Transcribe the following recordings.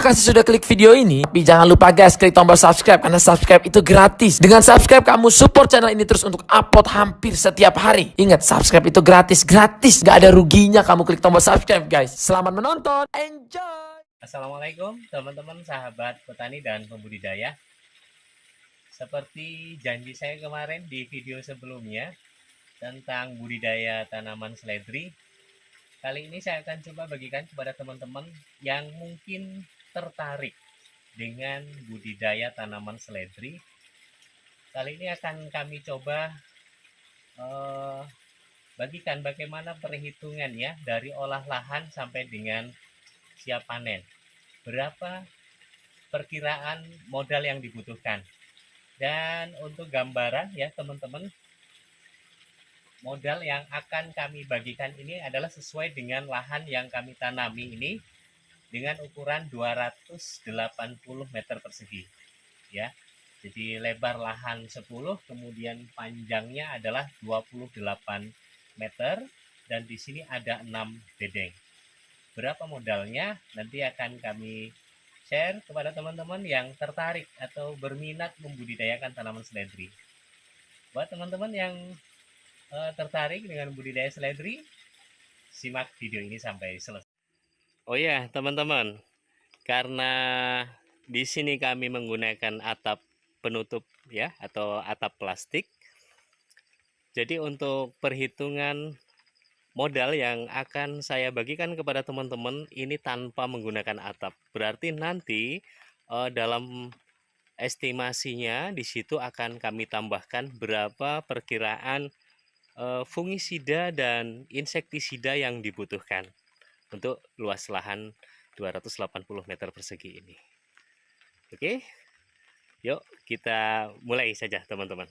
kasih sudah klik video ini. Tapi jangan lupa guys, klik tombol subscribe karena subscribe itu gratis. Dengan subscribe kamu support channel ini terus untuk upload hampir setiap hari. Ingat, subscribe itu gratis, gak ada ruginya kamu klik tombol subscribe guys. Selamat menonton, enjoy. Assalamualaikum teman-teman sahabat petani dan pembudidaya. Seperti janji saya kemarin di video sebelumnya tentang budidaya tanaman seledri, kali ini saya akan coba bagikan kepada teman-teman yang mungkin tertarik dengan budidaya tanaman seledri. Kali ini akan kami coba bagikan bagaimana perhitungan ya dari olah lahan sampai dengan siap panen. Berapa perkiraan modal yang dibutuhkan. Dan untuk gambaran ya teman-teman, modal yang akan kami bagikan ini adalah sesuai dengan lahan yang kami tanami ini dengan ukuran 280 meter persegi ya. Jadi lebar lahan 10, kemudian panjangnya adalah 28 meter dan di sini ada 6 bedeng. Berapa modalnya nanti akan kami share kepada teman-teman yang tertarik atau berminat membudidayakan tanaman seledri. Buat teman-teman yang tertarik dengan budidaya seledri, simak video ini sampai selesai. Oh ya, teman-teman, karena di sini kami menggunakan atap penutup ya atau atap plastik. Jadi untuk perhitungan modal yang akan saya bagikan kepada teman-teman ini tanpa menggunakan atap. Berarti nanti dalam estimasinya di situ akan kami tambahkan berapa perkiraan fungisida dan insektisida yang dibutuhkan untuk luas lahan 280 meter persegi ini. Oke, yuk kita mulai saja teman-teman.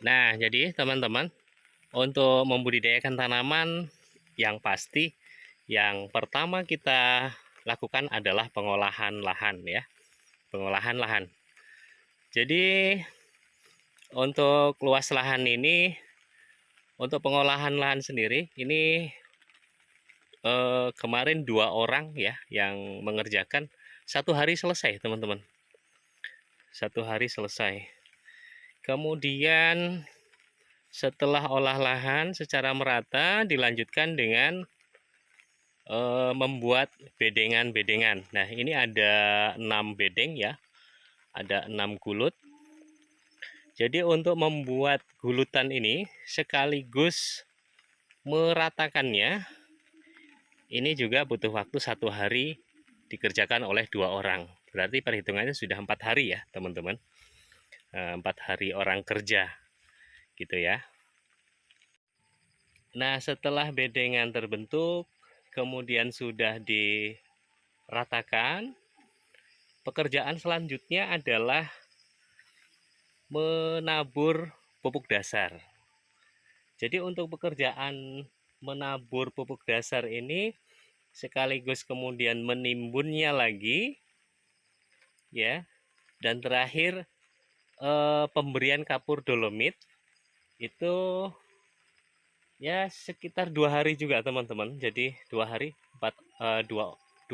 Nah, jadi teman-teman, untuk membudidayakan tanaman yang pasti, yang pertama kita lakukan adalah pengolahan lahan ya. Pengolahan lahan. Jadi untuk luas lahan ini, untuk pengolahan lahan sendiri ini kemarin 2 orang ya yang mengerjakan, 1 hari selesai teman-teman. 1 hari selesai. Kemudian setelah olah lahan secara merata dilanjutkan dengan membuat bedengan-bedengan. Nah, ini ada 6 bedeng ya. Ada 6 gulut. Jadi untuk membuat gulutan ini sekaligus meratakannya, ini juga butuh waktu 1 hari dikerjakan oleh 2 orang. Berarti perhitungannya sudah 4 hari ya teman-teman. 4 hari orang kerja gitu ya. Nah, setelah bedengan terbentuk, kemudian sudah diratakan, pekerjaan selanjutnya adalah menabur pupuk dasar. Jadi untuk pekerjaan menabur pupuk dasar ini sekaligus kemudian menimbunnya lagi ya. Dan terakhir pemberian kapur dolomit itu ya sekitar 2 hari juga teman-teman. Jadi 2 hari 2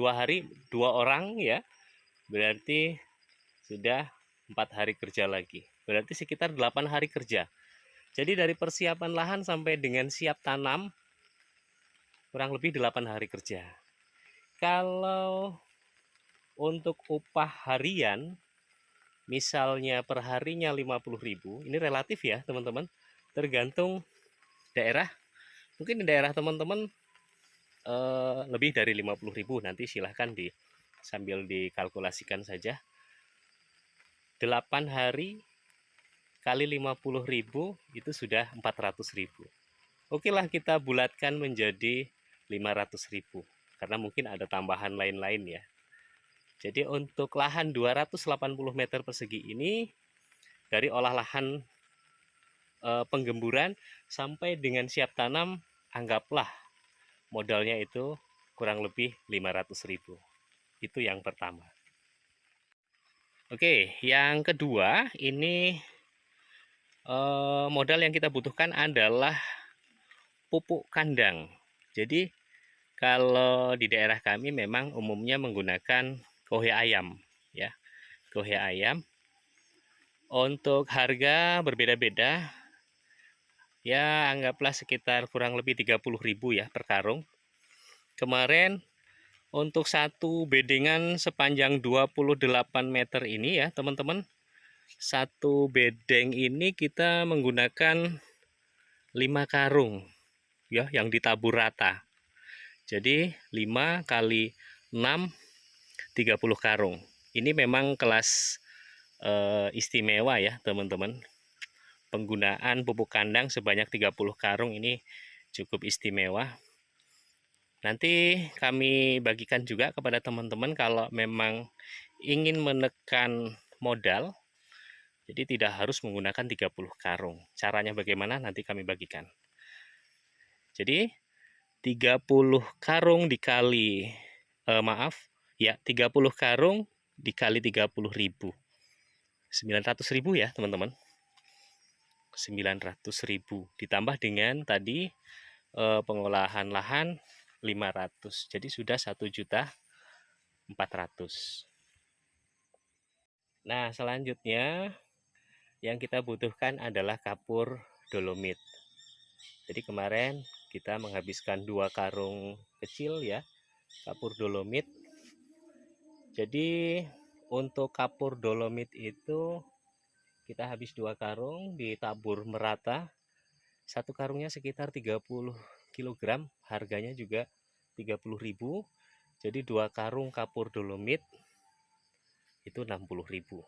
hari 2 orang ya. Berarti sudah 4 hari kerja lagi. Berarti sekitar 8 hari kerja. Jadi dari persiapan lahan sampai dengan siap tanam kurang lebih 8 hari kerja. Kalau untuk upah harian misalnya per harinya 50.000, ini relatif ya teman-teman, tergantung daerah. Mungkin di daerah teman-teman lebih dari 50.000, nanti silahkan sambil dikalkulasikan saja. 8 hari kali 50.000 itu sudah 400.000. Oke lah kita bulatkan menjadi 500.000 karena mungkin ada tambahan lain-lain ya. Jadi untuk lahan 280 meter persegi ini dari olah lahan penggemburan sampai dengan siap tanam, anggaplah modalnya itu kurang lebih 500.000. Itu yang pertama. Oke, yang kedua ini modal yang kita butuhkan adalah pupuk kandang. Jadi Kalau di daerah kami memang umumnya menggunakan kohe ayam, ya, kohe ayam. Untuk harga berbeda-beda, ya anggaplah sekitar kurang lebih 30.000 ya per karung. Kemarin untuk satu bedengan sepanjang 28 meter ini ya teman-teman, satu bedeng ini kita menggunakan 5 karung ya yang ditabur rata. Jadi 5 kali 6 30 karung. Ini memang kelas istimewa ya teman-teman. Penggunaan pupuk kandang sebanyak 30 karung ini cukup istimewa. Nanti kami bagikan juga kepada teman-teman kalau memang ingin menekan modal, jadi tidak harus menggunakan 30 karung. Caranya bagaimana nanti kami bagikan. Jadi 30 karung dikali 30 karung dikali 30.000. 900.000 ya teman-teman. 900.000 ditambah dengan tadi pengolahan lahan 500. Jadi sudah 1.400.000. Nah, selanjutnya yang kita butuhkan adalah kapur dolomit. Jadi kemarin kita menghabiskan 2 karung kecil ya, kapur dolomit. Jadi untuk kapur dolomit itu kita habis 2 karung ditabur merata. Satu karungnya sekitar 30 kg, harganya juga 30.000. Jadi 2 karung kapur dolomit itu 60.000.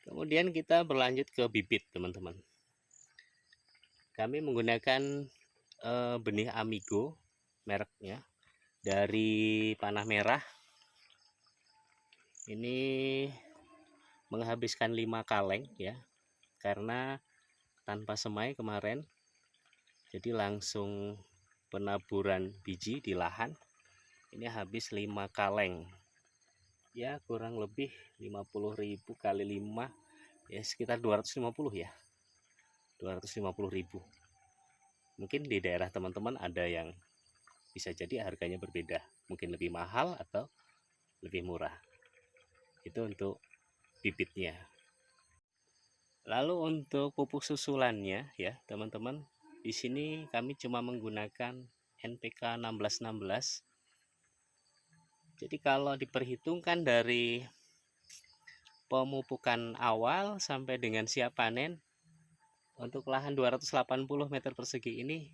Kemudian kita berlanjut ke bibit teman-teman. Kami menggunakan benih Amigo mereknya dari Panah Merah. Ini menghabiskan 5 kaleng ya, karena tanpa semai kemarin, jadi langsung penaburan biji di lahan. Ini habis 5 kaleng ya, kurang lebih 50.000 kali 5 ya, sekitar 250 ya, 250.000. Mungkin di daerah teman-teman ada yang bisa jadi harganya berbeda, mungkin lebih mahal atau lebih murah. Itu untuk bibitnya. Lalu untuk pupuk susulannya ya teman-teman, di sini kami cuma menggunakan NPK 1616. Jadi kalau diperhitungkan dari pemupukan awal sampai dengan siap panen, untuk lahan 280 meter persegi ini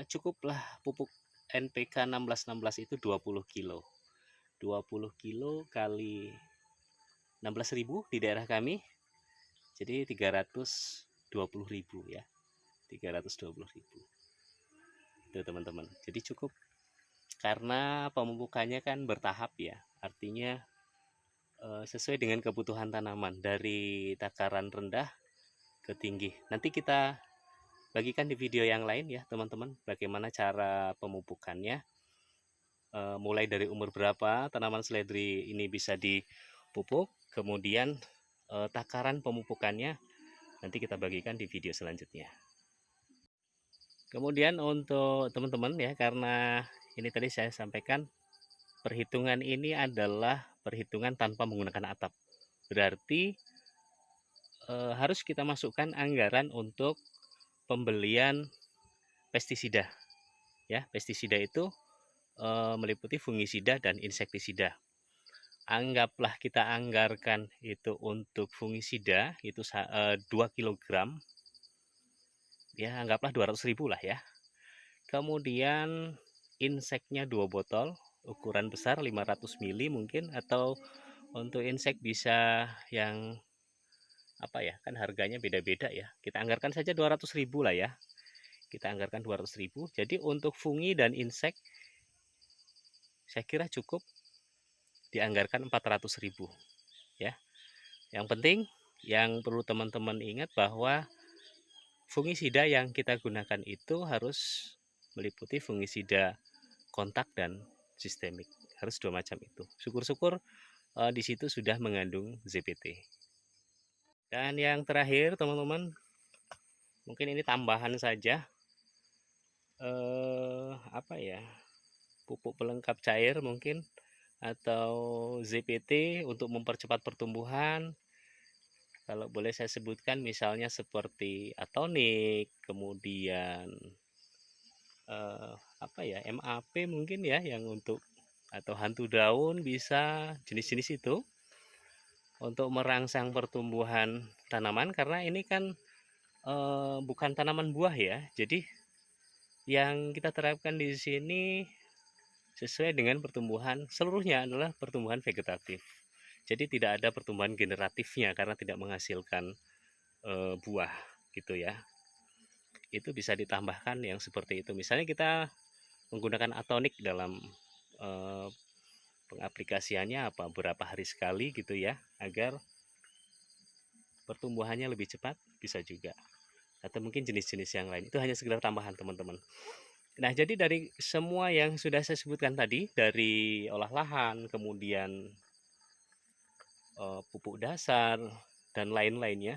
cukuplah pupuk NPK 1616 itu 20 kilo. 20 kilo kali 16.000 di daerah kami, jadi 320.000 ya, 320.000 itu teman-teman. Jadi cukup, karena pemupukannya kan bertahap ya, artinya sesuai dengan kebutuhan tanaman dari takaran rendah ke tinggi. Nanti kita bagikan di video yang lain ya teman-teman, bagaimana cara pemupukannya, mulai dari umur berapa tanaman seledri ini bisa dipupuk, kemudian takaran pemupukannya nanti kita bagikan di video selanjutnya. Kemudian untuk teman-teman ya, karena ini tadi saya sampaikan perhitungan ini adalah perhitungan tanpa menggunakan atap, berarti harus kita masukkan anggaran untuk pembelian pestisida ya. Pestisida itu meliputi fungisida dan insektisida. Anggaplah kita anggarkan itu untuk fungisida itu 2 kg ya, anggaplah 200.000 lah ya. Kemudian inseknya 2 botol ukuran besar 500 ml mungkin, atau untuk insek bisa yang apa ya, kan harganya beda-beda ya, kita anggarkan saja 200.000 lah ya, kita anggarkan 200.000. Jadi untuk fungi dan insek saya kira cukup dianggarkan 400.000 ya. Yang penting yang perlu teman-teman ingat bahwa fungisida yang kita gunakan itu harus meliputi fungisida kontak dan sistemik, harus 2 macam itu. Syukur-syukur di situ sudah mengandung ZPT. Dan yang terakhir teman-teman, mungkin ini tambahan saja, apa ya, pupuk pelengkap cair mungkin, atau ZPT untuk mempercepat pertumbuhan. Kalau boleh saya sebutkan misalnya seperti atonik, kemudian apa ya, MAP mungkin ya, yang untuk, atau hantu daun, bisa jenis-jenis itu untuk merangsang pertumbuhan tanaman, karena ini kan bukan tanaman buah ya. Jadi yang kita terapkan di sini sesuai dengan pertumbuhan, seluruhnya adalah pertumbuhan vegetatif. Jadi tidak ada pertumbuhan generatifnya karena tidak menghasilkan buah gitu ya. Itu bisa ditambahkan yang seperti itu. Misalnya kita menggunakan atonik dalam pengaplikasiannya beberapa hari sekali gitu ya, agar pertumbuhannya lebih cepat, bisa juga. Atau mungkin jenis-jenis yang lain. Itu hanya sekedar tambahan teman-teman. Nah, jadi dari semua yang sudah saya sebutkan tadi, dari olah lahan, kemudian pupuk dasar, dan lain-lainnya,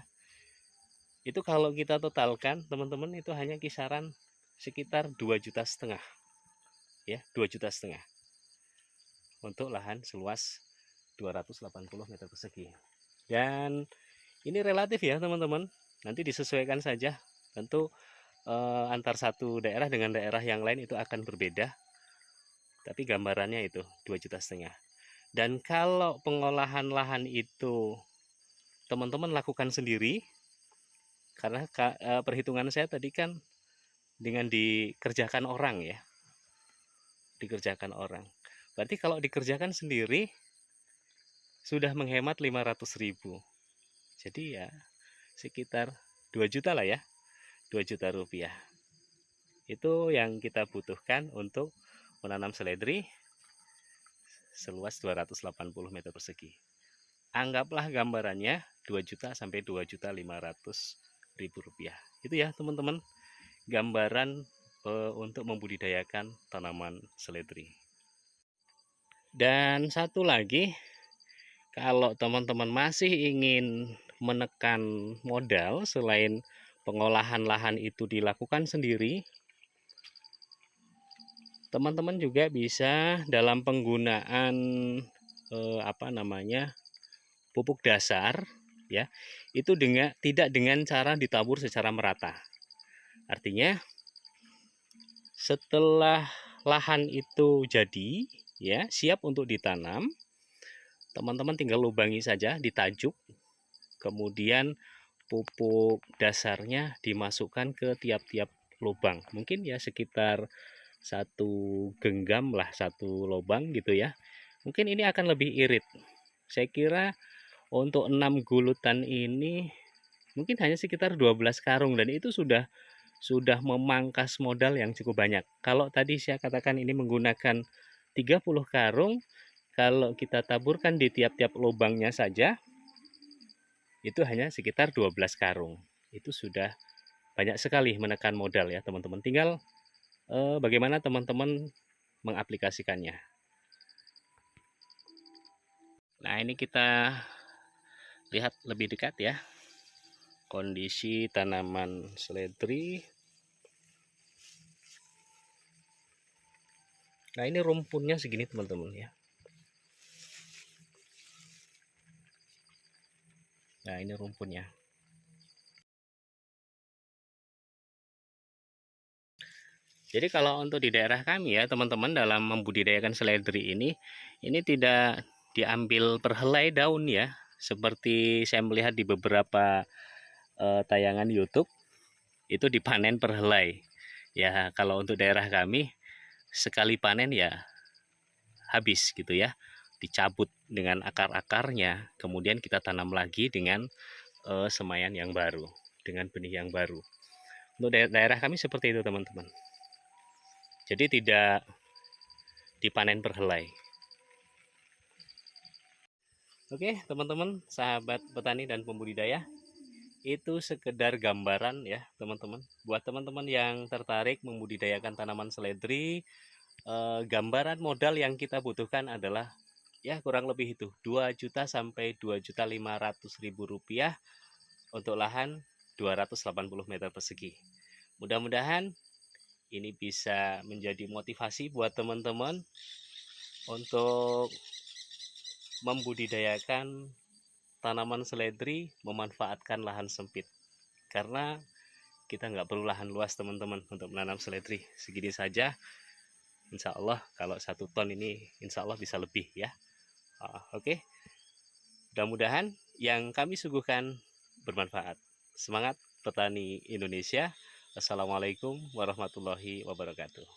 itu kalau kita totalkan teman-teman, itu hanya kisaran sekitar 2,5 juta ya, 2,5 juta untuk lahan seluas 280 meter persegi. Dan ini relatif ya teman-teman, nanti disesuaikan saja. Tentu antar satu daerah dengan daerah yang lain itu akan berbeda, tapi gambarannya itu 2,5 juta. Dan kalau pengolahan lahan itu teman-teman lakukan sendiri, karena perhitungan saya tadi kan dengan dikerjakan orang ya, dikerjakan orang, berarti kalau dikerjakan sendiri sudah menghemat 500.000. Jadi ya sekitar 2 juta lah ya, 2 juta rupiah. Itu yang kita butuhkan untuk menanam seledri seluas 280 meter persegi. Anggaplah gambarannya 2 juta sampai 2.500.000 rupiah. Itu ya teman-teman, gambaran untuk membudidayakan tanaman seledri. Dan satu lagi, kalau teman-teman masih ingin menekan modal selain pengolahan lahan itu dilakukan sendiri, teman-teman juga bisa dalam penggunaan pupuk dasar ya, itu tidak dengan cara ditabur secara merata. Artinya setelah lahan itu jadi ya, siap untuk ditanam, teman-teman tinggal lubangi saja, ditajuk, kemudian pupuk dasarnya dimasukkan ke tiap-tiap lubang, mungkin ya sekitar 1 genggam lah, 1 lubang gitu ya. Mungkin ini akan lebih irit. Saya kira untuk 6 gulutan ini mungkin hanya sekitar 12 karung, dan itu sudah memangkas modal yang cukup banyak. Kalau tadi saya katakan ini menggunakan 30 karung, kalau kita taburkan di tiap-tiap lubangnya saja itu hanya sekitar 12 karung. Itu sudah banyak sekali menekan modal ya teman-teman. Tinggal bagaimana teman-teman mengaplikasikannya. Nah, ini kita lihat lebih dekat ya kondisi tanaman seledri. Nah, ini rumpunnya segini teman-teman ya. Nah, ini rumpunnya. Jadi kalau untuk di daerah kami ya teman-teman, dalam membudidayakan seledri ini tidak diambil per helai daun ya, seperti saya melihat di beberapa tayangan YouTube itu dipanen per helai. Ya, kalau untuk daerah kami sekali panen ya habis gitu ya, dicabut dengan akar-akarnya, kemudian kita tanam lagi dengan semaian yang baru, dengan benih yang baru. Untuk daerah kami seperti itu teman-teman. Jadi tidak dipanen per helai. Oke teman-teman, sahabat petani dan pembudidaya, itu sekedar gambaran ya teman-teman. Buat teman-teman yang tertarik membudidayakan tanaman seledri, gambaran modal yang kita butuhkan adalah ya kurang lebih itu 2 juta sampai 2.500.000 rupiah untuk lahan 280 meter persegi. Mudah-mudahan ini bisa menjadi motivasi buat teman-teman untuk membudidayakan tanaman seledri, memanfaatkan lahan sempit. Karena kita nggak perlu lahan luas teman-teman untuk menanam seledri. Segini saja, insya Allah kalau 1 ton ini insya Allah bisa lebih ya. Oke, mudah-mudahan yang kami suguhkan bermanfaat. Semangat petani Indonesia. Assalamualaikum warahmatullahi wabarakatuh.